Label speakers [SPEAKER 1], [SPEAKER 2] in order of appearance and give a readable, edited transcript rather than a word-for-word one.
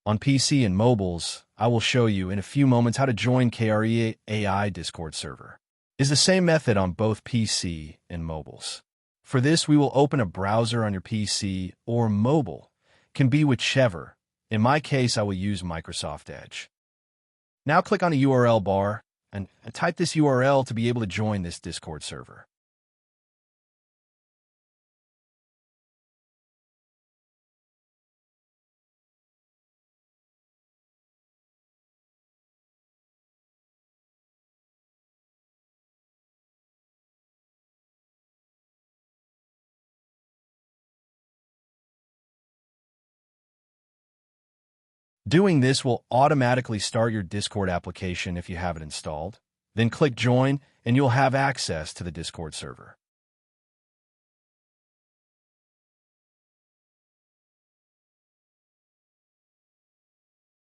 [SPEAKER 1] On PC and mobiles, I will show you in a few moments how to join KREA.AI Discord server. It's the same method on both PC and mobiles. For this, we will open a browser on your PC or mobile. Can be whichever. In my case, I will use Microsoft Edge. Now click on the URL bar and type this URL to be able to join this Discord server. Doing this will automatically start your Discord application if you have it installed. Then click Join, and you'll have access to the Discord server.